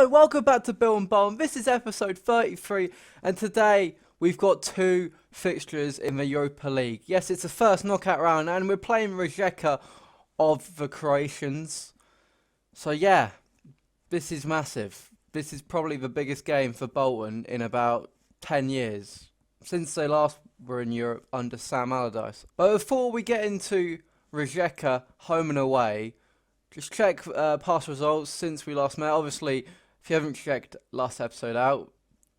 Hello, welcome back to Building Bolton. This is episode 33, and today we've got two fixtures in the Europa League. Yes, it's the first knockout round, and we're playing Rijeka of the Croatians. So yeah, this is massive. This is probably the biggest game for Bolton in about 10 years, since they last were in Europe under Sam Allardyce. But before we get into Rijeka home and away, just check past results since we last met. Obviously, if you haven't checked last episode out,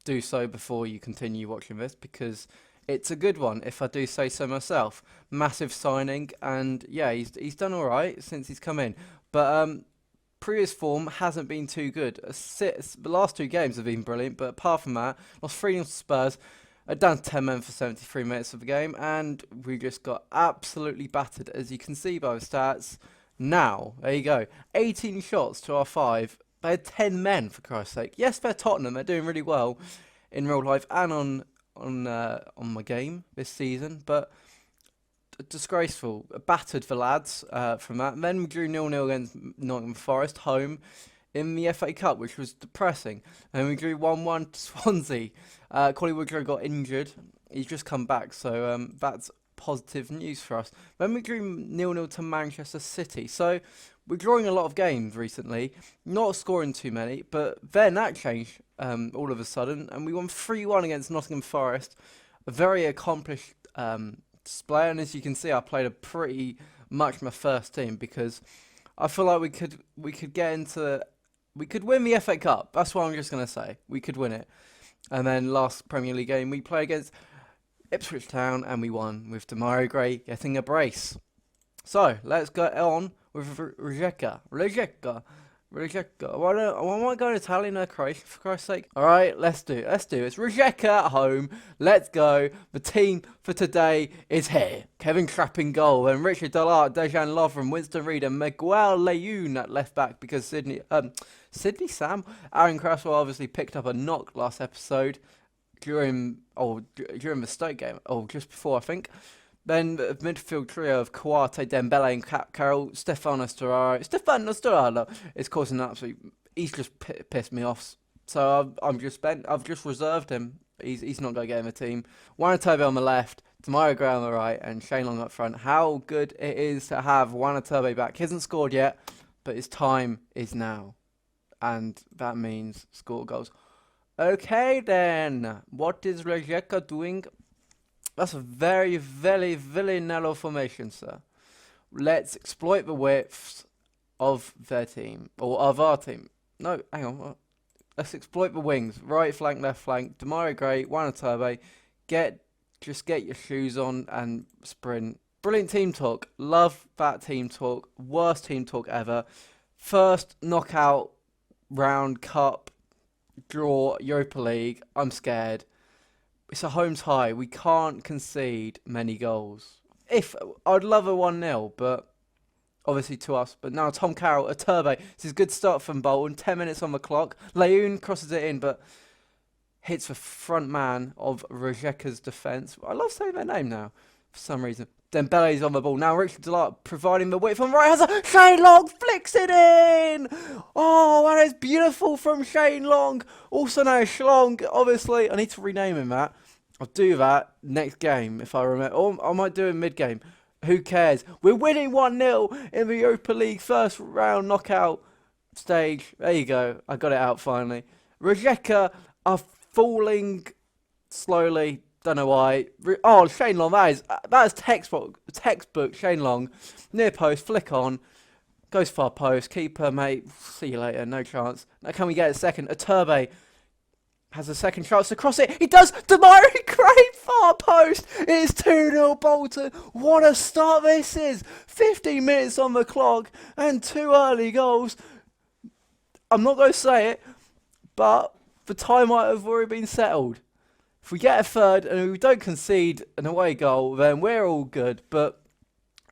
do so before you continue watching this because it's a good one, if I do say so myself. Massive signing, and yeah, he's done all right since he's come in. But previous form hasn't been too good. The last two games have been brilliant, but apart from that, lost 3-0 to Spurs. Down to 10 men for 73 minutes of the game, and we just got absolutely battered, as you can see by the stats. Now, there you go. 18 shots to our 5. They had 10 men, for Christ's sake. Yes, they're Tottenham. They're doing really well in real life and on my game this season. But disgraceful. Battered for lads from that. And then we drew 0-0 against Nottingham Forest home in the FA Cup, which was depressing. And we drew 1-1 to Swansea. Collie Woodrow got injured. He's just come back, so that's positive news for us. Then we drew 0-0 to Manchester City. So we're drawing a lot of games recently, not scoring too many, but then that changed all of a sudden, and we won 3-1 against Nottingham Forest. A very accomplished display, and as you can see, I played a pretty much my first team because I feel like we could win the FA Cup. That's what I'm just gonna say. We could win it. And then last Premier League game we played against Ipswich Town, and we won with Demario Gray getting a brace. So let's go on with Rijeka. Why am I going Italian or Croatian, for Christ's sake? All right, let's do it. It's Rijeka at home. Let's go. The team for today is here. Kevin Trapp in goal, and Richard Delart, Dejan Lovren, Winston Reid, and Miguel Layun at left back because Sydney Sam, Aaron Cresswell obviously picked up a knock last episode during the Stoke game. Just before I think. Then the midfield trio of Kouate, Dembele and Carroll, Stefano Sturaro is causing an absolute... He's just pissed me off. So I've just reserved him. He's not going to get in the team. Wanatobe on the left, Demario Gray on the right, and Shane Long up front. How good it is to have Wanatobe back. He hasn't scored yet, but his time is now. And that means score goals. Okay then, what is Rijeka doing? That's a very, very, very narrow formation, sir. Let's exploit the widths of their team, or of our team. No, hang on. Let's exploit the wings. Right flank, left flank. Demario Gray, Wanatobe. Just get your shoes on and sprint. Brilliant team talk. Love that team talk. Worst team talk ever. First knockout round cup draw Europa League. I'm scared. It's a home tie. We can't concede many goals. I'd love a 1-0, but obviously to us. But now Tom Carroll, a turbo. This is a good start from Bolton. 10 minutes on the clock. Layun crosses it in, but hits the front man of Rijeka's defence. I love saying their name now for some reason. Dembele's on the ball. Now Richard Delart providing the width on the right hand. Shane Long flicks it in! Oh, that is beautiful from Shane Long. Also known as Schlong, obviously. I need to rename him that. I'll do that next game if I remember. Or I might do it mid-game. Who cares? We're winning 1-0 in the Europa League first round knockout stage. There you go. I got it out finally. Rijeka are falling slowly. Don't know why. Oh, Shane Long, that is textbook Shane Long. Near post, flick on. Goes far post. Keeper, mate. See you later. No chance. Now can we get a second? A Turbe has a second chance to cross it. He does. Demario Gray, far post. It's 2-0 Bolton. What a start this is. 15 minutes on the clock and 2 early goals. I'm not going to say it, but the tie might have already been settled. If we get a third and we don't concede an away goal, then we're all good. But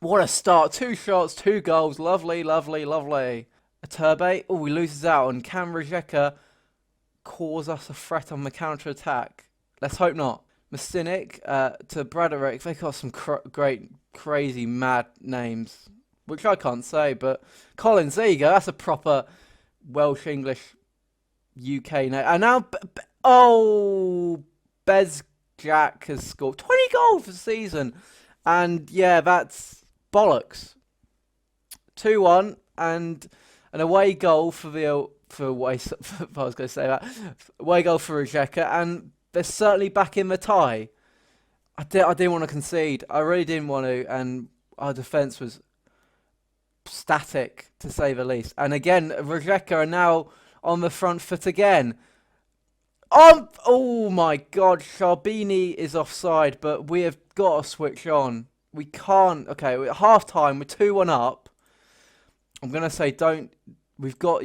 what a start. 2 shots, 2 goals. Lovely, lovely, lovely. A Turbe. Oh, he loses out. And can Rijeka cause us a threat on the counter-attack? Let's hope not. Masinik to Braderick. They got some great, crazy, mad names, which I can't say. But Collins, there you go. That's a proper Welsh-English UK now. And now, oh, Bezjak has scored 20 goals for the season. And yeah, that's bollocks. 2-1 and an away goal for the away. I was going to say that away goal for Rijeka, and they're certainly back in the tie. I didn't want to concede. I really didn't want to, and our defence was static to say the least. And again, Rijeka are now on the front foot again. Oh my God, Sharbini is offside, but we have got to switch on. We can't. Okay, we're at half time. We're 2-1 up. I'm gonna say we've got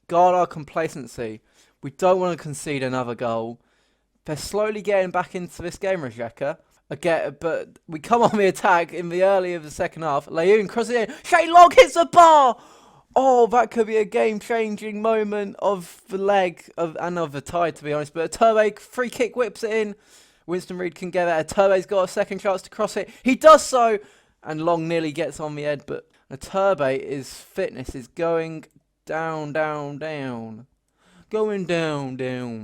guard our complacency. We don't want to concede another goal. They're slowly getting back into this game, Rijeka. But we come on the attack in the early of the second half. Leyoun crosses it in. Shane Long hits the bar. Oh, that could be a game-changing moment of the leg and of the tie, to be honest. But Turbe free kick whips it in. Winston Reid can get it. Turbe's got a second chance to cross it. He does so, and Long nearly gets on the head. But Turbe's fitness is going down. Going down.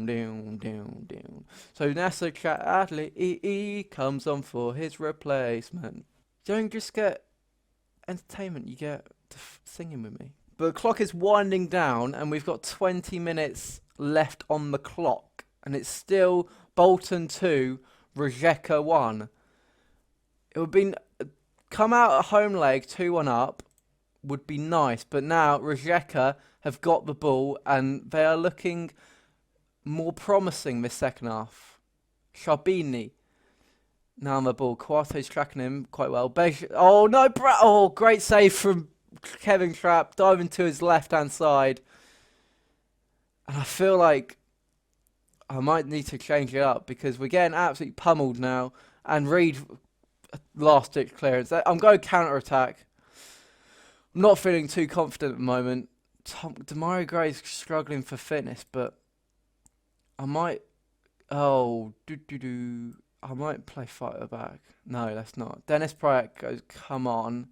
So Nasser Chatli comes on for his replacement. You don't just get entertainment, you get singing with me. But the clock is winding down and we've got 20 minutes left on the clock. And it's still Bolton 2, Rijeka 1. It would be come out at home leg 2-1 up would be nice, but now Rijeka have got the ball and they are looking more promising this second half. Sharbini now on the ball. Quarte's tracking him quite well. Oh no, great save from Kevin Trapp, diving to his left hand side. And I feel like I might need to change it up because we're getting absolutely pummeled now. And Reid, last ditch clearance. I'm going counter attack. I'm not feeling too confident at the moment. Demario Gray's struggling for fitness, but I might. I might play fighter back. No, that's not. Dennis Pryatt goes, come on.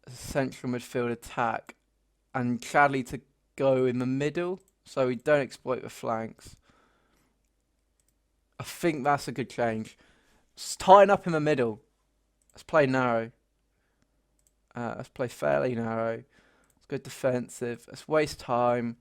Central midfield attack. And Chadley to go in the middle so we don't exploit the flanks. I think that's a good change. Just tying up in the middle. Let's play narrow. Let's play fairly narrow. Let's go defensive. Let's waste time.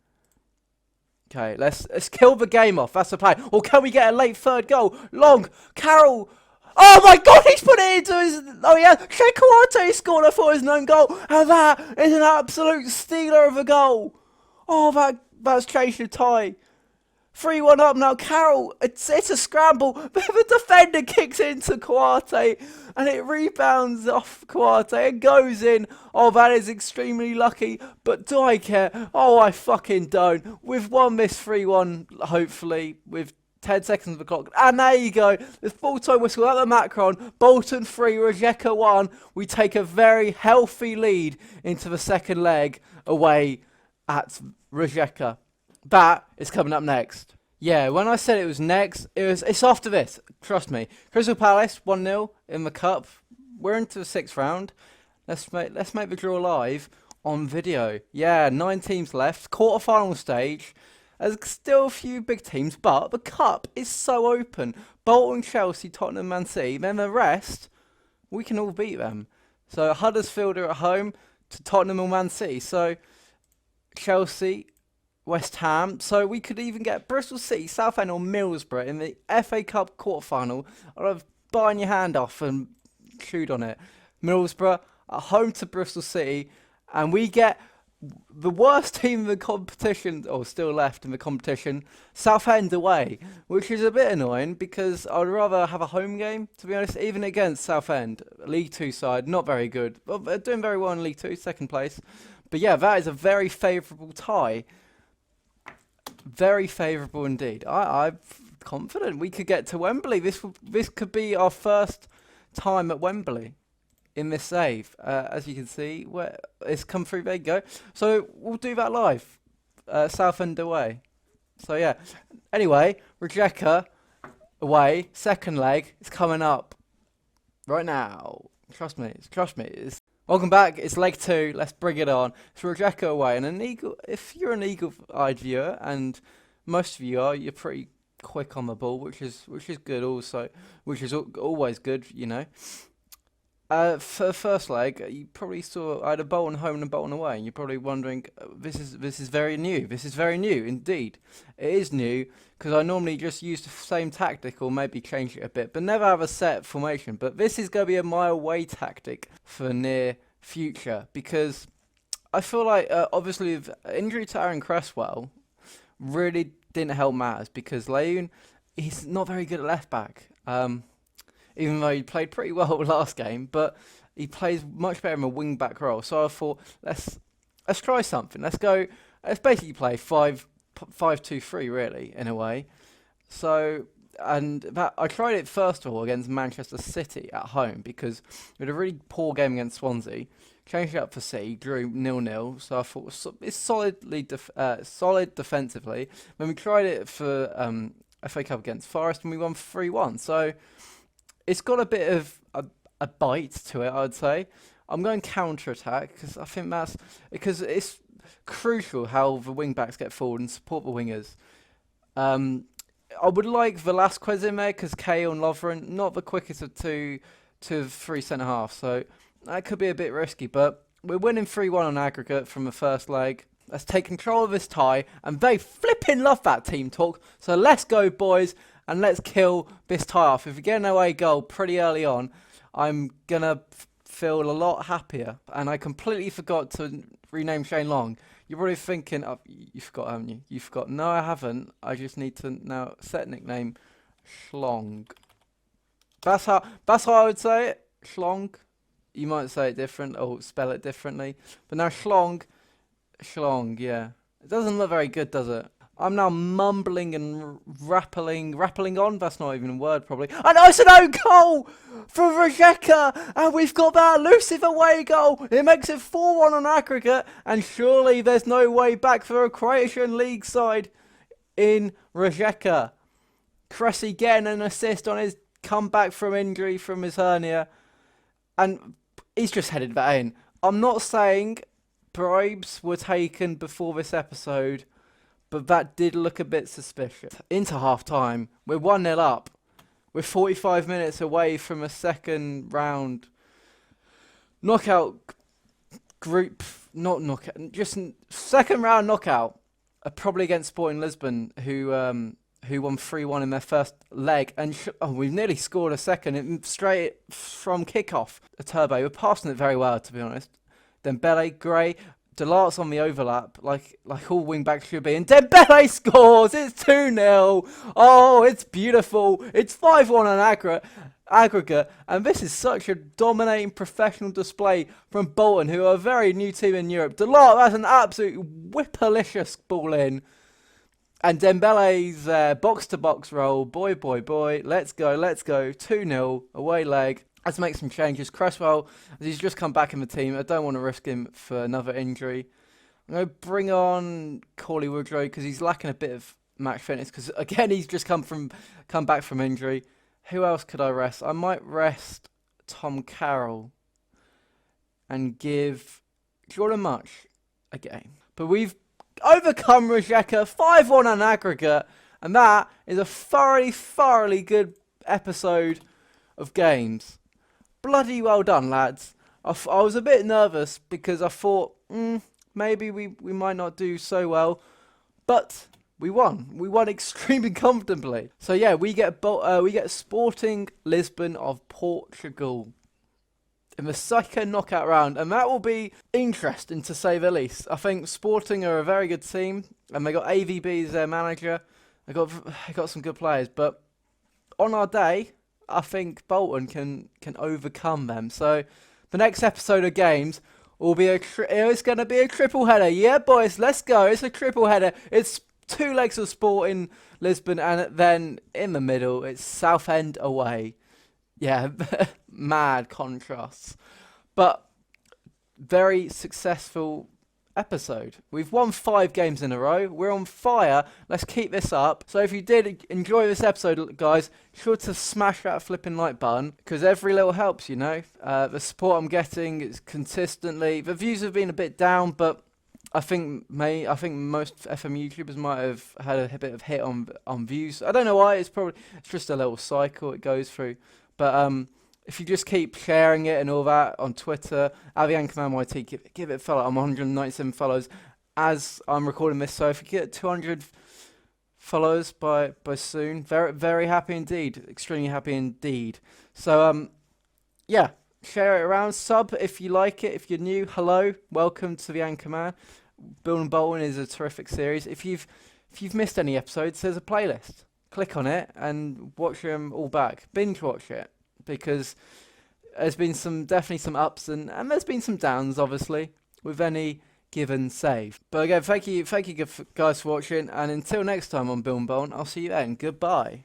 Okay, let's kill the game off. That's the plan. Or can we get a late third goal? Long, Carroll. Oh my God, he's put it into his. Oh yeah, Shea scored. I thought it was an own goal, and that is an absolute stealer of a goal. Oh, that's changed the tie. 3-1 up now. Carroll, it's a scramble. The defender kicks into Quarte and it rebounds off Quarte and goes in. Oh, that is extremely lucky. But do I care? Oh, I fucking don't. We've won this 3-1, hopefully, with 10 seconds of the clock. And there you go. The full-time whistle at the Macron. Bolton 3, Rijeka 1. We take a very healthy lead into the second leg away at Rijeka. That is coming up next. Yeah, when I said it was next, it's after this. Trust me. Crystal Palace 1-0 in the cup. We're into the 6th round. Let's make the draw live on video. Yeah, 9 teams left. Quarter-final stage. There's still a few big teams, but the cup is so open. Bolton, Chelsea, Tottenham, Man City. Then the rest, we can all beat them. So Huddersfield are at home to Tottenham and Man City. So Chelsea, West Ham, so we could even get Bristol City, Southend or Middlesbrough in the FA Cup quarter-final. I'd have buying your hand off and chewed on it. Middlesbrough at home to Bristol City, and we get the worst team in the competition, or still left in the competition, Southend away, which is a bit annoying because I'd rather have a home game, to be honest, even against Southend. League 2 side, not very good. Well, they're doing very well in League 2, 2nd place. But yeah, that is a very favourable tie. Very favourable indeed. I'm confident we could get to Wembley. This could be our first time at Wembley in this save. As you can see, where it's come through. There you go. So we'll do that live. Southend away. So yeah. Anyway, Rijeka away. Second leg is coming up right now. Trust me. Welcome back. It's leg two. Let's bring it on. It's Rijeka away, and an eagle. If you're an eagle-eyed viewer, and most of you are, you're pretty quick on the ball, which is good. Also, which is always good, you know. For the first leg, you probably saw I had a Bolton home and a Bolton away, and you're probably wondering, this is very new. This is very new indeed. It is new because I normally just use the same tactic or maybe change it a bit, but never have a set formation. But this is going to be a my away tactic for the near future because I feel like obviously with injury to Aaron Cresswell really didn't help matters because Leon he's not very good at left back. Even though he played pretty well last game, but he plays much better in a wing back role. So I thought let's try something. Let's basically play 5-2-3 really in a way. So and that I tried it first of all against Manchester City at home because we had a really poor game against Swansea. Changed it up for City, drew 0-0. So I thought it's solid defensively. Then we tried it for FA Cup against Forest and we won 3-1. So it's got a bit of a bite to it, I'd say. I'm going counter-attack because I think because it's crucial how the wing-backs get forward and support the wingers. I would like Velasquez in there because Cahill and Lovren, not the quickest of two to three centre-halves, so that could be a bit risky, but we're winning 3-1 on aggregate from the first leg. Let's take control of this tie, and they flipping love that team talk, so let's go, boys. And let's kill this tie off. If we get an away goal pretty early on, I'm going to feel a lot happier. And I completely forgot to rename Shane Long. You're probably thinking, oh, you forgot, haven't you? You forgot. No, I haven't. I just need to now set nickname Schlong. That's how I would say it. Schlong. You might say it different or spell it differently. But now Schlong, yeah. It doesn't look very good, does it? I'm now mumbling and rappling on. That's not even a word, probably. And it's an own goal for Rijeka, and we've got that elusive away goal. It makes it 4-1 on aggregate, and surely there's no way back for a Croatian league side in Rijeka. Cressy getting an assist on his comeback from injury from his hernia, and he's just headed that in. I'm not saying bribes were taken before this episode, but that did look a bit suspicious. Into half-time, we're 1-0 up. We're 45 minutes away from a second round knockout group, not knockout, just second round knockout. Probably against Sporting Lisbon, who won 3-1 in their first leg. And we've nearly scored a second straight from kickoff. A turbo. We're passing it very well, to be honest. Dembele, Gray. Delart's on the overlap, like all wing-backs should be, and Dembele scores! It's 2-0! Oh, it's beautiful! It's 5-1 on aggregate, and this is such a dominating professional display from Bolton, who are a very new team in Europe. Delart, that's an absolute whipalicious ball in. And Dembele's box-to-box roll, boy, let's go, 2-0, away leg. Let's make some changes. Cresswell, as he's just come back in the team, I don't want to risk him for another injury. I'm going to bring on Corley Woodrow because he's lacking a bit of match fitness because, again, he's just come back from injury. Who else could I rest? I might rest Tom Carroll and give Jordan Much a game. But we've overcome Rijeka 5-1 on aggregate, and that is a thoroughly good episode of games. Bloody well done, lads. I was a bit nervous because I thought maybe we might not do so well, but we won. We won extremely comfortably. So yeah, we get Sporting Lisbon of Portugal in the second knockout round, and that will be interesting to say the least. I think Sporting are a very good team, and they got AVB as their manager. They got some good players, but on our day, I think Bolton can overcome them. So the next episode of games will be it's going to be a triple header. Yeah, boys, let's go. It's a triple header. It's 2 legs of Sporting Lisbon, and then in the middle it's Southend away. Yeah, mad contrasts, but very successful episode. We've won 5 games in a row. We're on fire. Let's keep this up. So if you did enjoy this episode, guys, sure to smash that flipping like button, because every little helps, you know. The support I'm getting is consistently. The views have been a bit down, but I think most FM YouTubers might have had a bit of hit on views. I don't know why. It's just a little cycle it goes through. But if you just keep sharing it and all that on Twitter, @theanchorman YT, give it a follow. I'm 197 followers as I'm recording this. So if you get 200 followers by soon, very very happy indeed, extremely happy indeed. So yeah. Share it around, sub if you like it. If you're new, hello, welcome to the Anchorman. Building Bolton is a terrific series. If you've missed any episodes, there's a playlist. Click on it and watch them all back. Binge watch it, because there's been definitely some ups and there's been some downs, obviously, with any given save. But again, thank you guys for watching, and until next time on Building Bolton, I'll see you then. Goodbye.